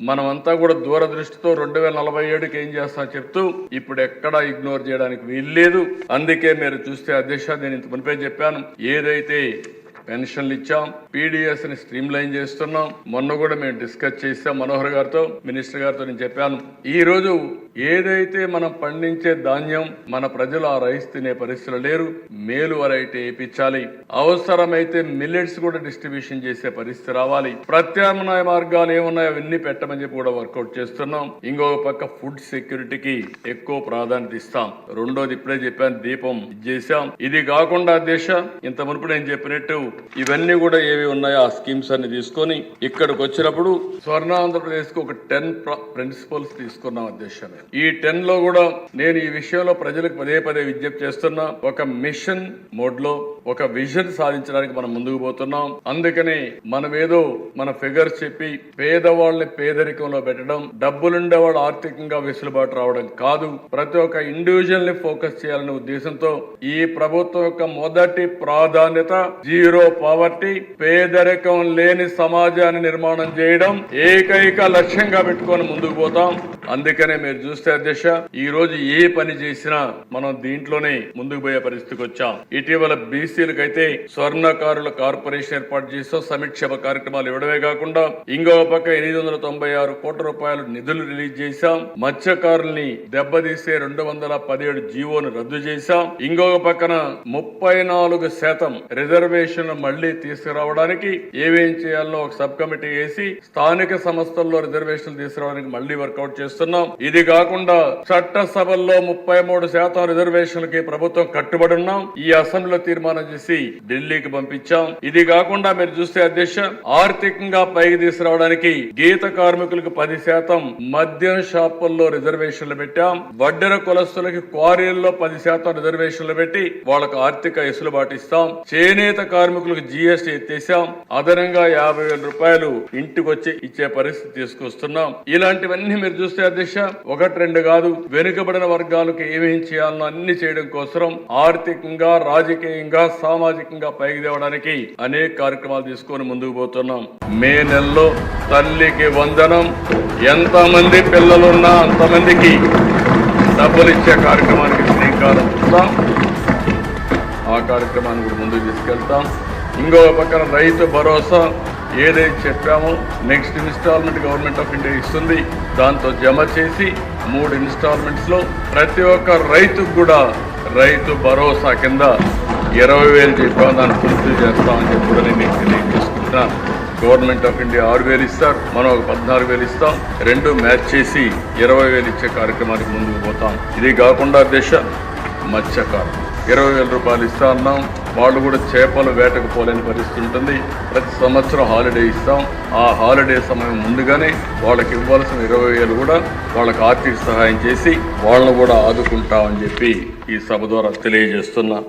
మనమంతా కూడా దూరదృష్టితో 2047కి ఏం చేస్తా చెప్తూ ఇప్పుడు ఎక్కడా ఇగ్నోర్ చేయడానికి వీల్లేదు. అందుకే మీరు చూస్తే అధ్యక్ష, నేను ఇంత మునిపే చెప్పాను, ఏదైతే పెన్షన్లు ఇచ్చాం, పీడిఎస్ ని స్ట్రీమ్ లైన్ చేస్తున్నాం. మొన్న కూడా మేము డిస్కస్ చేసాం మనోహర్ గారితో, మినిస్టర్ గారితో. నేను చెప్పాను, ఈ రోజు ఏదైతే మనం పండించే ధాన్యం మన ప్రజలు ఆ రైస్ తినే పరిస్థితులు లేరు, మేలు వెరైటీ వేయించాలి. అవసరమైతే మిల్లెట్స్ కూడా డిస్ట్రిబ్యూషన్ చేసే పరిస్థితి రావాలి. ప్రత్యామ్నాయ మార్గాలు ఏమున్నాయో అవన్నీ పెట్టమని చెప్పి కూడా వర్కౌట్ చేస్తున్నాం. ఇంకొక పక్క ఫుడ్ సెక్యూరిటీకి ఎక్కువ ప్రాధాన్యత ఇస్తాం. రెండోది ఇప్పుడే చెప్పాను, దీపం చేశాం. ఇది కాకుండా దేశ ఇంత మునుపు నేను చెప్పినట్టు ఇవన్నీ కూడా ఏవి ఉన్నాయో ఆ స్కీమ్స్ అన్ని తీసుకొని ఇక్కడికి వచ్చినప్పుడు స్వర్ణాంధ్రప్రదేశ్ కు ఒక 10 ప్రిన్సిపల్స్ తీసుకున్నాం అధ్యక్ష. ఈ 10 లో కూడా నేను ఈ విషయంలో ప్రజలకు పదే విజ్ఞప్తి చేస్తున్నా. ఒక మిషన్ మోడ్ లో ఒక విజన్ సాధించడానికి మనం ముందుకు పోతున్నాం. అందుకని మనం ఏదో మన ఫిగర్స్ చెప్పి పేదవాళ్ళని పేదరికంలో పెట్టడం, డబ్బులుండే వాళ్ళు ఆర్థికంగా వెసులుబాటు రావడం కాదు. ప్రతి ఒక్క ఇండివిజువల్ ని ఫోకస్ చేయాలనే ఉద్దేశంతో ఈ ప్రభుత్వం యొక్క మొదటి ప్రాధాన్యత జీరో పావర్టీ, పేదరికం లేని సమాజాన్ని నిర్మాణం చేయడం ఏకైక లక్ష్యంగా పెట్టుకొని ముందుకు పోతాం. అందుకనే మీరు చూస్తే అధ్యక్ష, ఈ రోజు ఏ పని చేసినా మనం దీంట్లోనే ముందుకు పోయే పరిస్థితికి వచ్చాం. ఇటీవల బీసీలకైతే స్వర్ణకారుల కార్పొరేషన్ ఏర్పాటు చేస్తూ సంక్షేమ కార్యక్రమాలు ఇవ్వడమే కాకుండా ఇంకొక పక్క 896 కోట్ల రూపాయలు నిధులు రిలీజ్ చేశాం. మత్స్యకారుల్ని దెబ్బతీసే 217 జీవోను రద్దు చేశాం. ఇంకొక పక్కన 34% రిజర్వేషన్ మళ్లీ తీసుకురావడానికి ఏమేం చేయాలో ఒక సబ్ కమిటీ వేసి స్థానిక సంస్థల్లో రిజర్వేషన్లు తీసుకురావడానికి మళ్లీ వర్కౌట్ చేస్తున్నాం. ఇది కాకుండా చట్టసభల్లో 33% రిజర్వేషన్లకి ప్రభుత్వం కట్టుబడి ఉన్నాం. ఈ అసెంబ్లీలో తీర్మానం చేసి ఢిల్లీకి పంపించాం. ఇది కాకుండా మీరు చూస్తే అధ్యక్ష, ఆర్థికంగా పైకి తీసుకురావడానికి గీత కార్మికులకు 10%, మద్యం షాపుల్లో రిజర్వేషన్లు పెట్టాం. వడ్డెర కులస్తులకి క్వారీల్లో 10% రిజర్వేషన్లు పెట్టి వాళ్ళకు ఆర్థిక వెసులుబాటు ఇస్తాం. చేనేత కార్మికులకు జీఎస్టీ ఎత్తేసాం. అదనంగా 50,000 రూపాయలు ఇంటికి వచ్చి ఇచ్చే పరిస్థితి తీసుకొస్తున్నాం. ఇలాంటివన్నీ మీరు చూస్తే అధ్యక్ష, 1-2 కాదు, వెనుకబడిన వర్గాలకు ఏమేం చేయాలనో అన్ని చేయడం కోసం ఆర్థికంగా, రాజకీయంగా, సామాజికంగా పైకి తేవడానికి అనేక కార్యక్రమాలు తీసుకొని ముందుకు పోతున్నాం. మే నెలలో తల్లికి వందనం, ఎంతమంది పిల్లలున్నా అంతమందికి డబ్బులు ఇచ్చే కార్యక్రమానికి శ్రీకారం చుడతాం. ఆ కార్యక్రమాన్ని కూడా ముందుకు తీసుకెళ్తాం. ఇంకొక పక్కన రైతు భరోసా ఏదైతే చెప్పామో next installment government of India ఇస్తుంది. దాంతో జమ చేసి 3 ఇన్స్టాల్మెంట్స్ లో ప్రతి ఒక్క రైతుకు కూడా రైతు భరోసా కింద 20,000 చెప్పాం. దాన్ని పూర్తి చేస్తామని చెప్పి కూడా నేను తెలియజేసుకుంటున్నాను. గవర్నమెంట్ ఆఫ్ ఇండియా 6,000 ఇస్తారు, మనం ఒక 14,000 ఇస్తాం. 2 మ్యాచ్ చేసి 20,000 ఇచ్చే కార్యక్రమానికి ముందుకు పోతాం. ఇది కాకుండా దేశ మత్స్యకారులు 20,000 రూపాయలు ఇస్తా ఉన్నాం. వాళ్ళు కూడా చేపలు వేటకు పోలేని పరిస్థితి ఉంటుంది. ప్రతి సంవత్సరం హాలిడే ఇస్తాం. ఆ హాలిడే సమయం ముందుగానే వాళ్ళకి ఇవ్వాల్సిన 20,000 కూడా వాళ్ళకి ఆర్థిక సహాయం చేసి వాళ్ళను కూడా ఆదుకుంటామని చెప్పి ఈ సభ ద్వారా తెలియజేస్తున్నా.